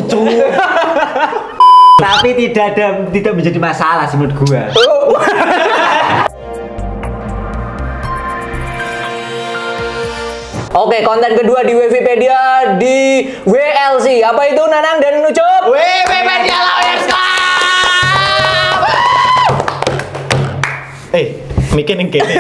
lucu. Tapi tidak menjadi masalah sih menurut gua. Oke, konten kedua di Wikipedia di WLC. Apa itu Nanang dan Ucup? Wikipedia Lawyers Club. Mikir yang gini.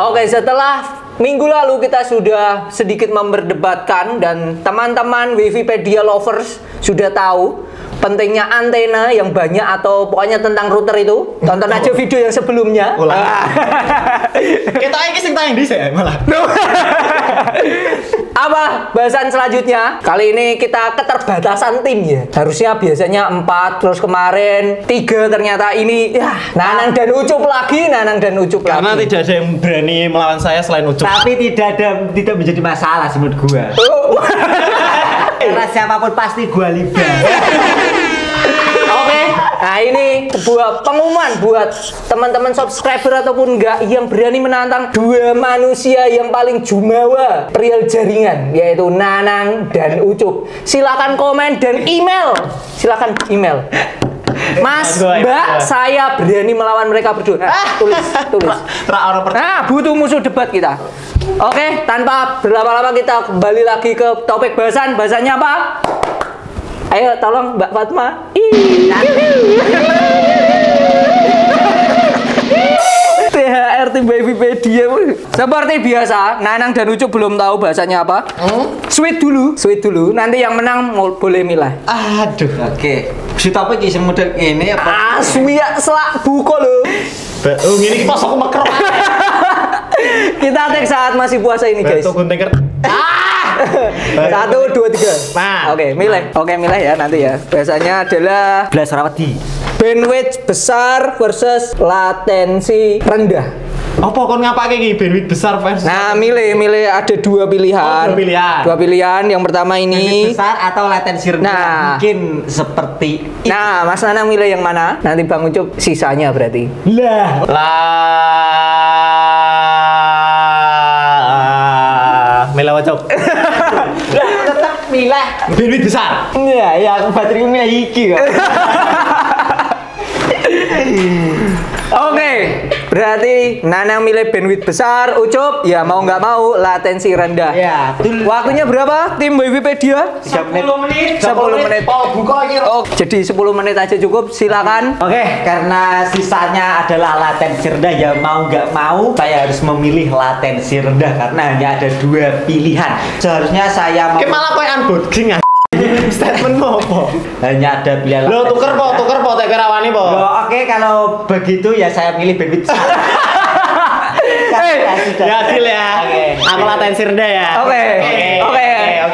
Oke, setelah minggu lalu kita sudah sedikit memperdebatkan dan teman-teman Wikipedia lovers sudah tahu pentingnya antena yang banyak atau pokoknya tentang router itu. Tonton aja video yang sebelumnya. Kita ini sing tayang dhisik malah. Apa bahasan selanjutnya? Kali ini kita keterbatasan tim ya. Harusnya biasanya 4, terus kemarin 3, ternyata ini ya Nanang dan Ucup lagi, Nanang dan Ucup Karena lagi. tidak ada yang berani melawan saya selain Ucup. Tapi tidak menjadi masalah sih menurut gua. Karena siapapun pasti gua libat. Oke, nah ini sebuah pengumuman buat teman-teman subscriber ataupun enggak yang berani menantang dua manusia yang paling jumawa perihal jaringan, yaitu Nanang dan Ucup. Silakan komen dan email. Silakan email. Mas, Mbak, saya berani melawan mereka berdua. Tulis. Nah, butuh musuh debat kita. Oke, tanpa berlama-lama kita kembali lagi ke topik bahasan. Bahasannya apa? Ayo, tolong Mbak Fatma. THR tim Wikipedia. Seperti biasa, Nanang dan Ucup belum tahu bahasanya apa. Sweet dulu. Nanti yang menang boleh milah. Aduh, oke. Si topik iki model ini apa? Swiya selak buko loh. Oh, ini pas aku meker. Kita take saat masih puasa ini, guys. Batu gunting 1, 2, 3. Nah. Oke, milih. Oke, milih ya nanti ya. Biasanya adalah Blas Rawati. bandwidth besar versus latensi rendah. Apa kon ngapake iki bandwidth besar versus? Nah, milih ada dua pilihan. Oh, dua pilihan. Yang pertama ini. Besar atau latensi rendah? Nah. Mungkin seperti Nah, Mas Nanang milih yang mana? Nanti Bang Ucup sisanya berarti. Mila Ucup. tetap milah Bandwidth besar. ya yang baterai milah iki kok. Oke, berarti Nanang milih bandwidth besar, Ucup ya mau nggak mau latensi rendah. Ya, betul. Waktunya berapa tim Wikipedia? 10 menit. 10 menit. Oh, buka aja. Oh, jadi 10 menit aja cukup, silakan. Oke, karena sisanya adalah latensi rendah, ya mau nggak mau saya harus memilih latensi rendah karena hanya ada dua pilihan. Seharusnya saya mau Kayak malah koyo unboxing ah. Statementmu apa? hanya ada pilihan. Lo latensi tuker po, tak kira wani po. Loh, oke, kalau begitu ya saya pilih bandwidth besar. Ya adil ya. Oke. Aku latensi rendah ya. Oke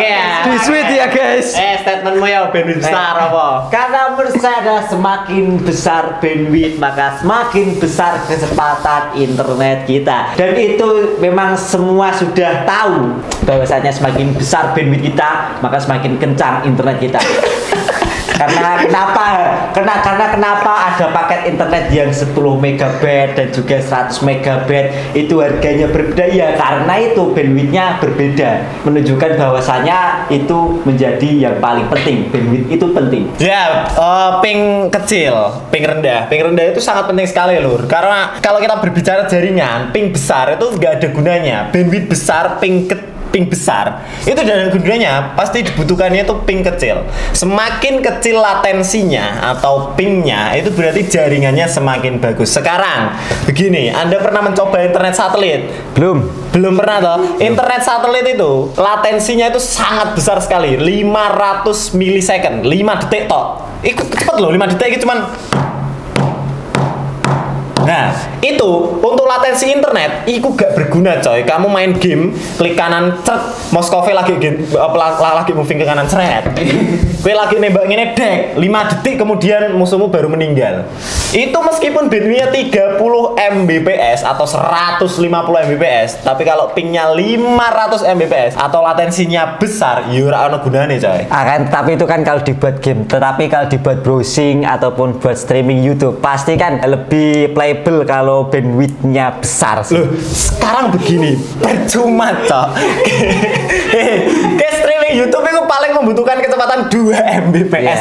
ya. Di sweet ya guys. Statementmu ya bandwidth besar apa? Karena menurut saya adalah semakin besar bandwidth maka semakin besar kecepatan internet kita. Dan itu memang semua sudah tahu bahwasanya semakin besar bandwidth kita maka semakin kencang internet kita. Karena kenapa ada paket internet yang 10 MB dan juga 100 MB itu harganya berbeda ya karena itu bandwidthnya berbeda, menunjukkan bahwasanya itu menjadi yang paling penting. Bandwidth itu penting. Ya, ping kecil, ping rendah itu sangat penting sekali lur. Karena kalau kita berbicara jaringan, ping besar itu nggak ada gunanya. Bandwidth besar, ping besar itu tidak ada gunanya, pasti dibutuhkannya itu ping kecil. Semakin kecil latensinya atau pingnya itu berarti jaringannya semakin bagus. Sekarang begini, Anda pernah mencoba internet satelit? Belum pernah toh? Internet satelit itu latensinya itu sangat besar sekali, 500 milisecond, 5 detik toh. Ikut cepet loh, 5 detik itu cuman. Nah, itu untuk latensi internet, itu gak berguna coy. Kamu main game, klik kanan, cret, Moskove lagi lagi moving ke kanan, cret. Kowe lagi nembak ngene dek, 5 detik kemudian musuhmu baru meninggal. Itu meskipun bandwidthnya 30 Mbps atau 150 Mbps, tapi kalau pingnya 500 Mbps atau latensinya besar, ya ora ono gunane coy. Tapi itu kan kalau dibuat game, tetapi kalau dibuat browsing ataupun buat streaming YouTube pasti kan lebih playable kalau bandwidthnya besar sih. Loh, sekarang begini, percuma cok. Kayak streaming YouTube itu paling membutuhkan kecepatan 2 Mbps.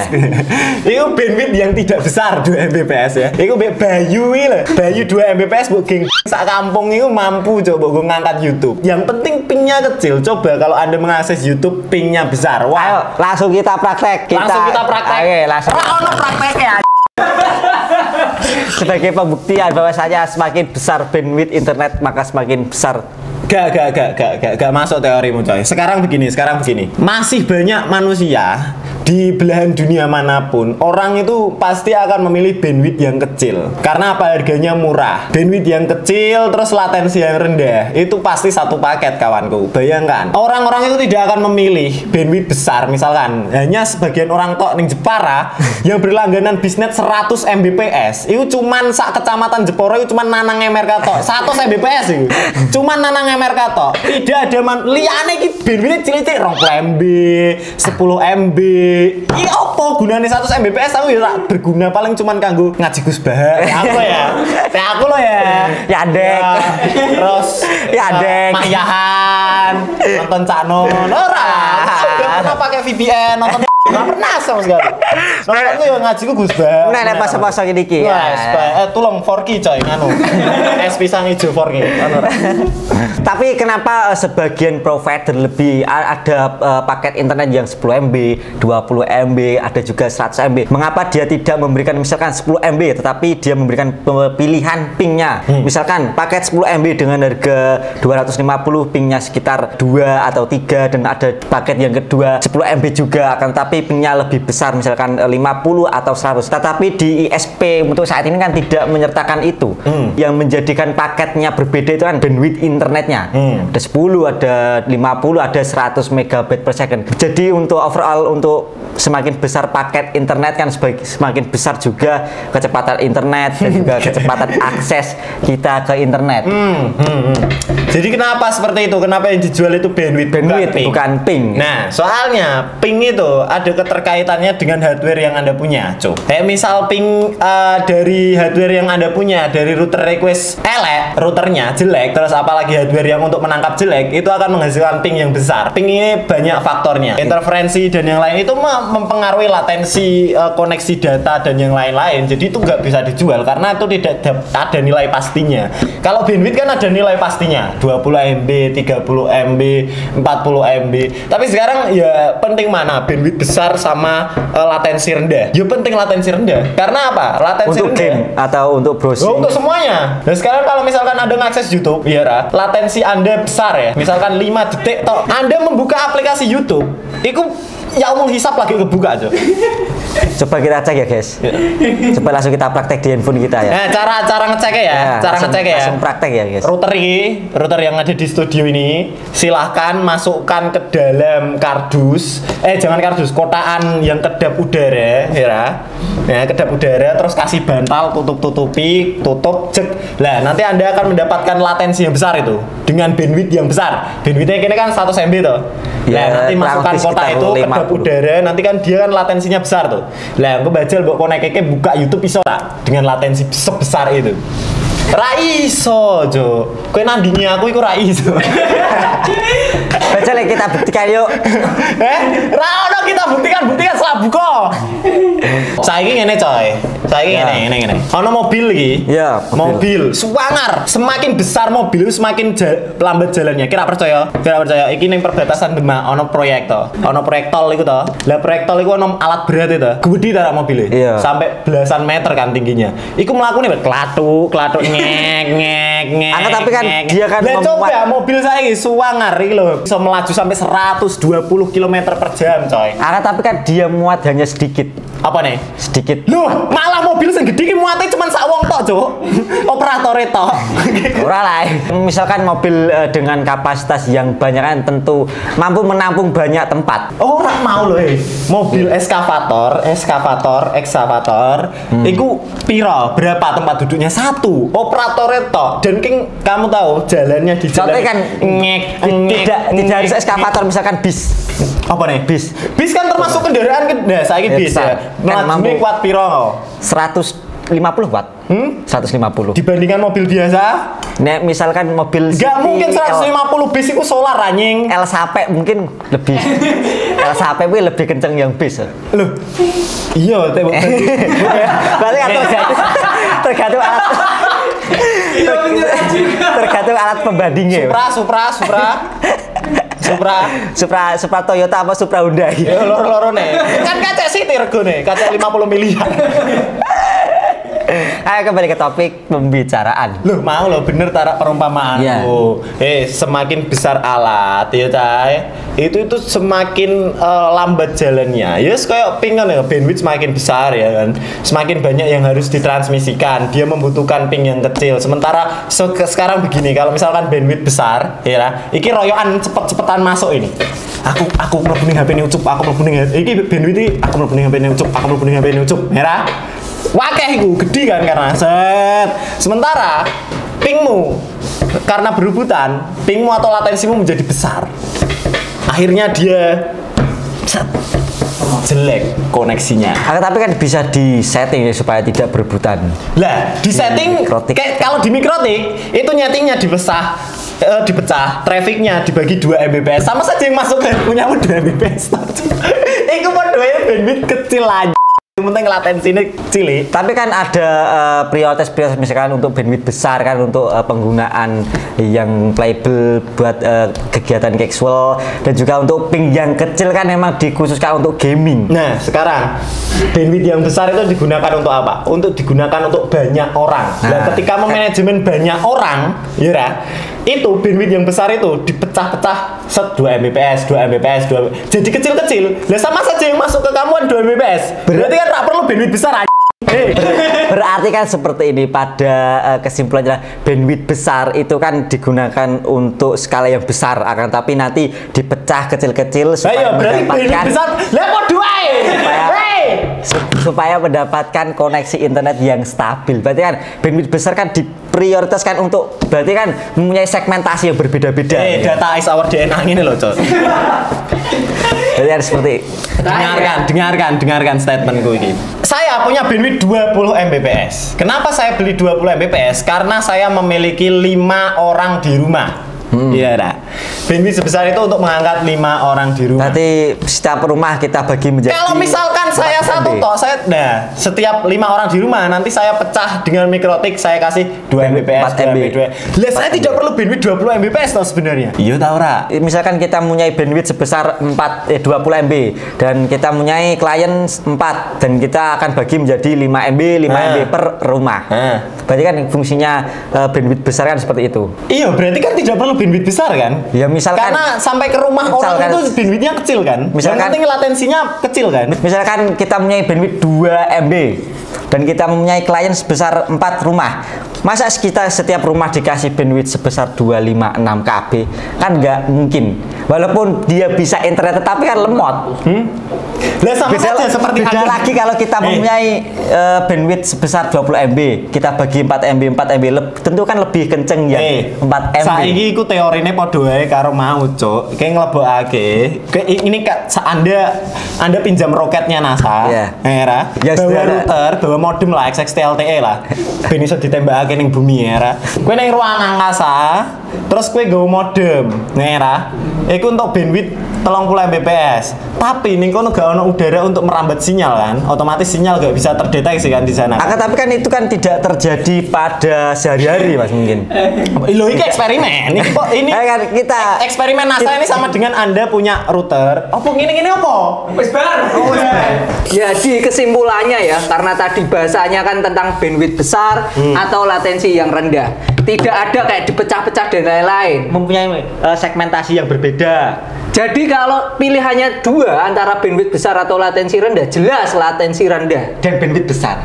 Itu bandwidth yang tidak besar 2 Mbps ya. Itu Bayu lho. Bayu 2 Mbps mbok geng sak kampung itu mampu coba gue ngangkat YouTube. Yang penting pingnya kecil. Coba kalau Anda mengakses YouTube pingnya besar. Wah, Ayo, langsung kita praktek. langsung kita praktek. Oke, langsung. Ono praktek ya. Sebagai pembuktian bahwasanya semakin besar bandwidth internet maka semakin besar. Gak masuk teorimu coy. Sekarang begini. Masih banyak manusia di belahan dunia manapun, orang itu pasti akan memilih bandwidth yang kecil. Karena apa? Harganya murah. Bandwidth yang kecil terus latensi yang rendah. Itu pasti satu paket kawanku. Bayangkan, orang-orang itu tidak akan memilih bandwidth besar. Misalkan hanya sebagian orang tok ning Jepara yang berlangganan bisnet 100 Mbps. Itu cuman sak kecamatan Jepara itu cuman nanang MRK tok. 100 Mbps itu. Cuman nanang MRK tok. Tidak ada liyane iki bandwidth cilik-cilik 20 MB, 10 MB. Iya apa gunanya 100 Mbps aku ya berguna paling cuman kanggo ngaji Gus Bah. Aku ya. Aku lo ya. Ya dek. Terus Ya dek. Mayahan, nonton Cak Non. Ora. Aku pernah pakai VPN nonton nggak pernah sama sekali. Nonton tuh ya ngaji Gus Bah. Nah, nek pas-pas gini iki. Tolong 4K coy nganu. Es pisang hijau 4K. Tapi kenapa sebagian provider lebih ada paket internet yang 10 MB, 20 MB, ada juga 100 MB. Mengapa dia tidak memberikan misalkan 10 MB tetapi dia memberikan pilihan pingnya. Misalkan paket 10 MB dengan harga 250, pingnya sekitar 2 atau 3, dan ada paket yang kedua 10 MB juga akan tapi pingnya lebih besar misalkan 50 atau 100. Tetapi di ISP untuk saat ini kan tidak menyertakan itu. Yang menjadikan paketnya berbeda itu kan bandwidth internetnya. Ada 10, ada 50, ada 100 megabit per second. Jadi untuk overall untuk semakin besar paket internet kan semakin besar juga kecepatan internet dan juga kecepatan akses kita ke internet. Jadi kenapa seperti itu? Kenapa yang dijual itu bandwidth Bukan ping. Nah, soalnya ping itu ada keterkaitannya dengan hardware yang Anda punya, Cuk. Kayak misal ping dari hardware yang Anda punya, dari router request elek, routernya jelek, terus apalagi hardware yang untuk menangkap jelek, itu akan menghasilkan ping yang besar. Ping ini banyak faktornya. Interferensi dan yang lain itu mempengaruhi latensi koneksi data dan yang lain-lain. Jadi itu nggak bisa dijual karena itu tidak ada nilai pastinya. Kalau bandwidth kan ada nilai pastinya, 20 MB, 30 MB, 40 MB. Tapi sekarang ya penting mana? Bandwidth besar sama latensi rendah. Ya penting latensi rendah. Karena apa? Latensi untuk rendah game atau untuk browsing. untuk semuanya. Dan sekarang kalau misalkan Anda mengakses YouTube, ya latensi Anda besar ya. Misalkan 5 detik toh. Anda membuka aplikasi YouTube, itu ya umum hisap lagi kebuka aja. Coba kita cek ya guys. Coba langsung kita praktek di handphone kita ya. Nah, cara ngeceknya ya, cara ngeceknya ya. Langsung praktek ya guys. Router yang ada di studio ini, silahkan masukkan ke dalam kardus. Jangan kardus, kotaan yang kedap udara, ya. Ya, kedap udara, terus kasih bantal, tutupi, tutup, cek. Lah, nanti Anda akan mendapatkan latensi yang besar itu dengan bandwidth yang besar. Bandwidthnya kini kan 100 MB tuh. Ya, Nah, nanti masukkan kotak itu kedap udara, nanti kan dia kan latensinya besar tuh. Lah, aku bajal mbok konekeke buka YouTube iso tak dengan latensi sebesar itu. Ra iso, Jo. Kowe nandingi aku iku ra iso. Baca kita buktikan yuk. Ra ono kita buktikan setelah buka. Saiki ngene coy. Saiki ngene. Ono mobil iki. Ya, mobil suwangar. Semakin besar mobil semakin lambat jalannya. Kira percaya? Iki ning perbatasan Demak ono proyek to. Ono proyek tol iku to. Lah proyek tol iku ono alat berat itu. Gede ta mobilnya. Iya. Sampai belasan meter kan tingginya. Iku mlakune klatuk ngek. Tapi kan dia kan Lah coba mobil saya ini suwangar iki lho. Bisa melaju sampai 120 km per jam coy. Tapi kan dia muat hanya sedikit. Apa nih? Sedikit. Loh, malah mobil sing gede ki muatnya cuma sak wong tok, Cuk. Operatore tok. Ora lah. Misalkan mobil dengan kapasitas yang banyak kan tentu mampu menampung banyak tempat. Ora mau loh, mobil ekskavator, iku piro? Berapa tempat duduknya? 1. Operatore tok. Dan kamu tahu jalannya di jalan. Soalnya kan tidak harus ekskavator, misalkan bis. Apa nih? Bis kan termasuk kendaraan saiki bis ya. Kan Melajune kuat piro? 100 150 watt. 150. Dibandingkan mobil biasa? Nek misalkan mobil Nggak mungkin 150 bis itu solar anjing. L sampai mungkin lebih L sampai lebih kenceng yang bis. Loh. Iya, tembok. Berarti kan tergantung alat. Tergantung alat pembandingnya. Supra Toyota apa Supra Hyundai? Ya loro-loro nih. Kan kaca City regone, kaca 50 miliar. Ayo kembali ke topik pembicaraan. Loh, mau loh bener tarak perumpamaan. Iya. Semakin besar alat ya cai, itu semakin lambat jalannya. Yes, kayak ping kan ya, bandwidth semakin besar ya kan. Semakin banyak yang harus ditransmisikan, dia membutuhkan ping yang kecil. Sementara sekarang begini, kalau misalkan bandwidth besar, ya lah, iki royokan cepet-cepetan masuk ini. Aku mlebu ning HP ini ucup, aku mlebu ning iki bandwidth iki, aku mlebu ning HP ini ucup, aku mlebu ning HP ini ucup, ya. Wakeh iku gede kan karena set. Sementara pingmu karena berebutan, pingmu atau latensimu menjadi besar. Akhirnya dia jelek koneksinya. Tapi kan bisa di-setting ya supaya tidak berebutan. Lah, di-setting kayak kalau di Mikrotik itu nyetingnya dipecah, trafficnya dibagi 2 Mbps. Sama saja yang masuk ke punyamu 2 Mbps. Iku padahal bandwidth kecil aja. Yang penting latensinya cilik. Tapi kan ada prioritas misalkan untuk bandwidth besar kan untuk penggunaan yang playable buat kegiatan casual dan juga untuk ping yang kecil kan memang dikhususkan untuk gaming. Nah, sekarang bandwidth yang besar itu digunakan untuk apa? Untuk digunakan untuk banyak orang. Nah, ketika memanajemen banyak orang, ya itu bandwidth yang besar itu dipecah-pecah 2 Mbps, 2 Mbps, 2 jadi kecil-kecil. Lah sama saja yang masuk ke kamuan 2 Mbps. Berarti kan tak perlu bandwidth besar aja. Berarti kan seperti ini pada kesimpulannya bandwidth besar itu kan digunakan untuk skala yang besar akan tapi nanti dipecah kecil-kecil supaya mendapatkan supaya mendapatkan koneksi internet yang stabil. Berarti kan bandwidth besar kan diprioritaskan untuk berarti kan mempunyai segmentasi yang berbeda-beda. Data is our DNA ini loh, Cok. Jadi harus seperti dengarkan statementku ini. Saya punya bandwidth 20 Mbps. Kenapa saya beli 20 Mbps? Karena saya memiliki 5 orang di rumah. Iya dah. Bandwidth sebesar itu untuk mengangkat 5 orang di rumah. Berarti setiap rumah kita bagi menjadi. Kalau misalkan saya satu toh, setiap 5 orang di rumah nanti saya pecah dengan Mikrotik, saya kasih 2 Mbps, 2 Mbps. Lah saya tidak perlu bandwidth 20 Mbps toh sebenarnya. Iya tahu ora? Misalkan kita mempunyai bandwidth sebesar 20 MB dan kita mempunyai klien 4 dan kita akan bagi menjadi 5 MB, 5 MB per rumah. Berarti kan fungsinya bandwidth besar kan seperti itu. Iya, berarti kan tidak perlu bandwidth besar kan? Ya misalkan karena sampai ke rumah orang itu bandwidthnya kecil kan? Misalkan yang penting latensinya kecil kan? Misalkan kita mempunyai bandwidth 2 MB dan kita mempunyai klien sebesar 4 rumah. Masa kita setiap rumah dikasih bandwidth sebesar 256 KB? Kan nggak mungkin. Walaupun dia bisa internet tetapi kan lemot. Lah sama saja seperti beda lagi kalau kita mempunyai bandwidth sebesar 20 MB, kita bagi 4 MB, 4 MB tentu kan lebih kenceng ya 4 MB. Saiki iku teorine padha wae karo mau, Cuk. Kayak nglebokake. Ini Anda pinjam roketnya NASA. Era. Bawa router, bawa modem lah XXT LTE lah. Ben iso ditembakake ning bumi era. Kowe ning ruang angkasa, terus kowe nggawa modem. Era. Iku untuk bandwidth 30 Mbps. Tapi ning kono gak ono udara untuk merambat sinyal kan. Otomatis sinyal gak bisa terdeteksi kan di sana. Tapi kan itu kan tidak terjadi pada sehari-hari Mas mungkin. Loh ini eksperimen. Ini kan kita eksperimen NASA ini sama dengan Anda punya router. Apa gini apa? Wis bar. Jadi kesimpulannya ya, karena tadi bahasanya kan tentang bandwidth besar atau latensi yang rendah. Tidak ada kayak dipecah-pecah dan lain-lain. Mempunyai segmentasi yang berbeda. Jadi kalau pilihannya dua antara bandwidth besar atau latensi rendah, jelas latensi rendah dan bandwidth besar.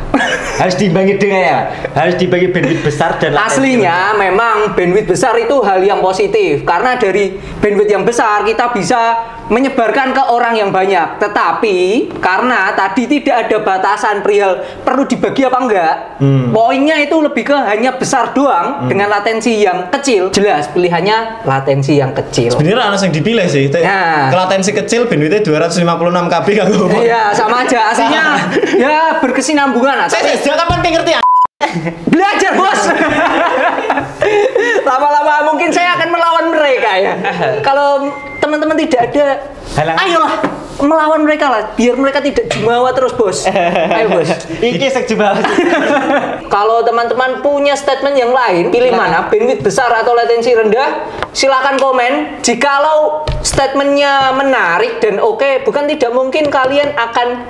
Harus dibagi dengan ya. Harus dibagi bandwidth besar dan latensi aslinya memang bandwidth besar itu hal yang positif karena dari bandwidth yang besar kita bisa menyebarkan ke orang yang banyak. Tetapi karena tadi tidak ada batasan perihal perlu dibagi apa enggak, poinnya itu lebih ke hanya besar doang dengan latensi yang kecil. Jelas pilihannya latensi yang kecil. Sebenarnya anak yang dipilih sih. Nah. Latensi kecil bandwidthnya 256 KB kan. Iya, sama aja. Aslinya ya berkesinambungan. Saya kapan ngerti ya? Belajar, Bos. Lama-lama mungkin saya akan melawan mereka ya. Kalau teman-teman tidak ada, ayolah melawan mereka lah, biar mereka tidak jumawa terus, Bos. Ayo, Bos. Iki sek jumawa. Kalau teman-teman punya statement yang lain, pilih mana, bandwidth besar atau latensi rendah, silakan komen. Jikalau statementnya menarik dan oke, bukan tidak mungkin kalian akan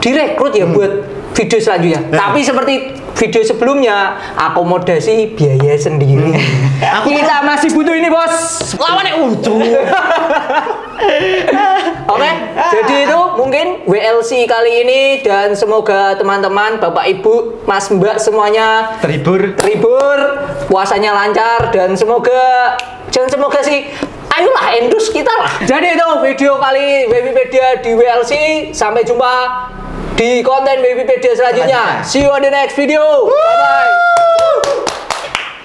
direkrut ya buat video selanjutnya. Tapi seperti video sebelumnya, akomodasi biaya sendiri. Kita masih butuh ini, Bos. Lawannya Oke, jadi itu mungkin WLC kali ini, dan semoga teman-teman, Bapak Ibu, Mas Mbak semuanya terhibur, puasanya lancar, dan semoga sih, ayolah endorse kita lah. Jadi itu video kali Babypedia di WLC. Sampai jumpa di konten Babypedia selanjutnya. See you on the next video. Bye bye.